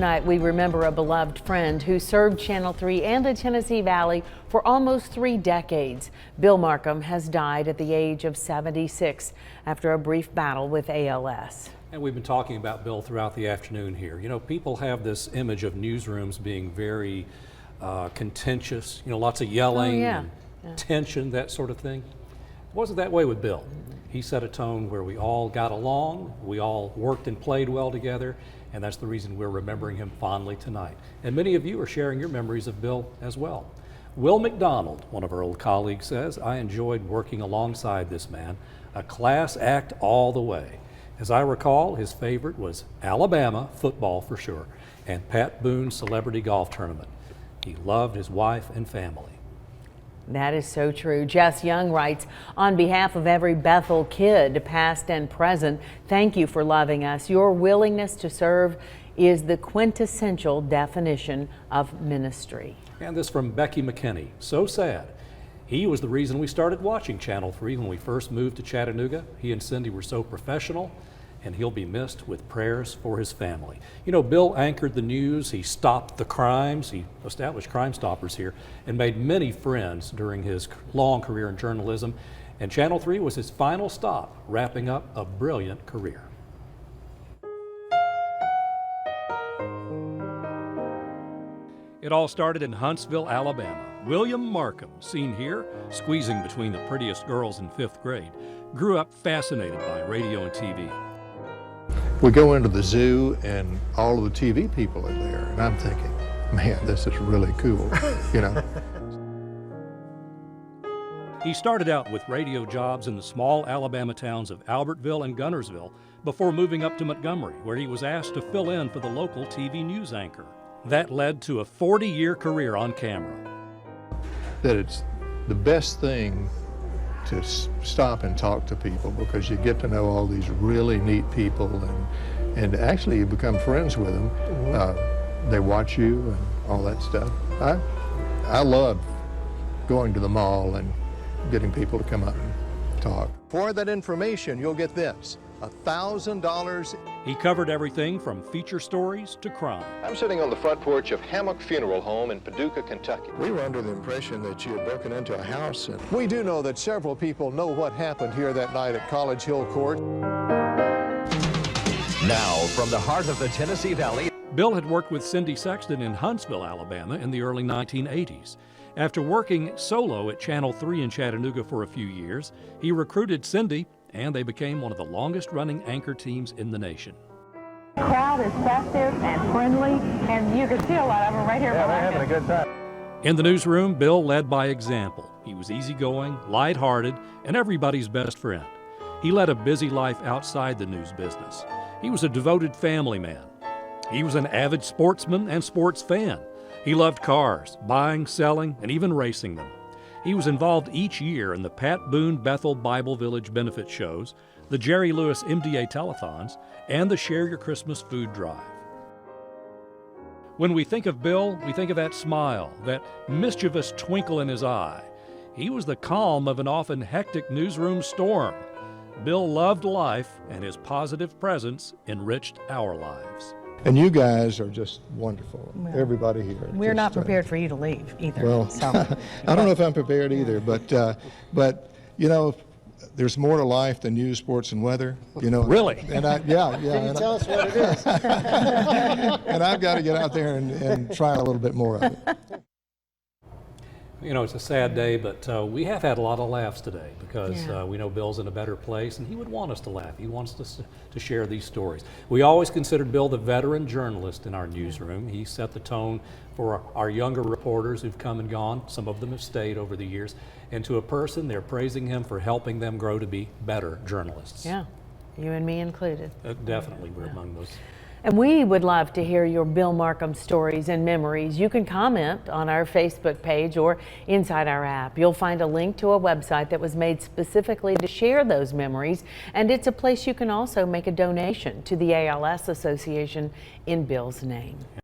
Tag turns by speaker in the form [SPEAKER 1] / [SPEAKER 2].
[SPEAKER 1] Tonight we remember a beloved friend who served Channel 3 and the Tennessee Valley for almost 3 decades. Bill Markham has died at the age of 76 after a brief battle with ALS.
[SPEAKER 2] And we've been talking about Bill throughout the afternoon here. You know, people have this image of newsrooms being very contentious, you know, lots of yelling and tension, that sort of thing. It wasn't that way with Bill. He set a tone where we all got along, we all worked and played well together, and that's the reason we're remembering him fondly tonight. And many of you are sharing your memories of Bill as well. Will McDonald, one of our old colleagues, says, "I enjoyed working alongside this man, a class act all the way. As I recall, his favorite was Alabama football for sure, and Pat Boone's celebrity golf tournament. He loved his wife and family."
[SPEAKER 1] That is so true. Jess Young writes, "On behalf of every Bethel kid, past and present, thank you for loving us. Your willingness to serve is the quintessential definition of ministry."
[SPEAKER 2] And this from Becky McKinney. "So sad. He was the reason we started watching Channel 3 when we first moved to Chattanooga. He and Cindy were so professional, and he'll be missed with prayers for his family." You know, Bill anchored the news, he stopped the crimes, he established Crime Stoppers here, and made many friends during his long career in journalism. And Channel 3 was his final stop, wrapping up a brilliant career. It all started in Huntsville, Alabama. William Markham, seen here, squeezing between the prettiest girls in 5th grade, grew up fascinated by radio and TV.
[SPEAKER 3] We go into the zoo and all of the TV people are there, and I'm thinking, man, this is really cool, you know.
[SPEAKER 2] He started out with radio jobs in the small Alabama towns of Albertville and Gunnersville before moving up to Montgomery, where he was asked to fill in for the local TV news anchor. That led to a 40-year career on camera.
[SPEAKER 3] That it's the best thing to stop and talk to people, because you get to know all these really neat people, and actually you become friends with them. They watch you and all that stuff. I love going to the mall and getting people to come up and talk. For that information, you'll get this, $1,000.
[SPEAKER 2] He covered everything from feature stories to crime.
[SPEAKER 4] I'm sitting on the front porch of Hammock Funeral Home in Paducah, Kentucky.
[SPEAKER 3] We were under the impression that you had broken into a house. And we do know that several people know what happened here that night at College Hill Court.
[SPEAKER 5] Now, from the heart of the Tennessee Valley.
[SPEAKER 2] Bill had worked with Cindy Sexton in Huntsville, Alabama in the early 1980s. After working solo at Channel 3 in Chattanooga for a few years, he recruited Cindy, and they became one of the longest-running anchor teams in the nation.
[SPEAKER 6] The crowd is festive and friendly, and you can see a lot of them right here behind us.
[SPEAKER 4] They're having a good time.
[SPEAKER 2] In the newsroom, Bill led by example. He was easygoing, lighthearted, and everybody's best friend. He led a busy life outside the news business. He was a devoted family man. He was an avid sportsman and sports fan. He loved cars, buying, selling, and even racing them. He was involved each year in the Pat Boone Bethel Bible Village benefit shows, the Jerry Lewis MDA telethons, and the Share Your Christmas food drive. When we think of Bill, we think of that smile, that mischievous twinkle in his eye. He was the calm of an often hectic newsroom storm. Bill loved life, and his positive presence enriched our lives.
[SPEAKER 3] And you guys are just wonderful, everybody here.
[SPEAKER 1] We're not prepared for you to leave either.
[SPEAKER 3] Well,
[SPEAKER 1] so.
[SPEAKER 3] I don't know if I'm prepared either, but you know, there's more to life than news, sports, and weather. You know,
[SPEAKER 2] Really?
[SPEAKER 3] And yeah. Can you tell us what it is? And I've got to get out there and try a little bit more of it.
[SPEAKER 2] You know, it's a sad day, but we have had a lot of laughs today because we know Bill's in a better place, and he would want us to laugh. He wants us to share these stories. We always considered Bill the veteran journalist in our newsroom. He set the tone for our younger reporters who've come and gone. Some of them have stayed over the years. And to a person, they're praising him for helping them grow to be better journalists.
[SPEAKER 1] Yeah, you and me included.
[SPEAKER 2] Definitely, we're among those.
[SPEAKER 1] And we would love to hear your Bill Markham stories and memories. You can comment on our Facebook page or inside our app. You'll find a link to a website that was made specifically to share those memories, and it's a place you can also make a donation to the ALS Association in Bill's name.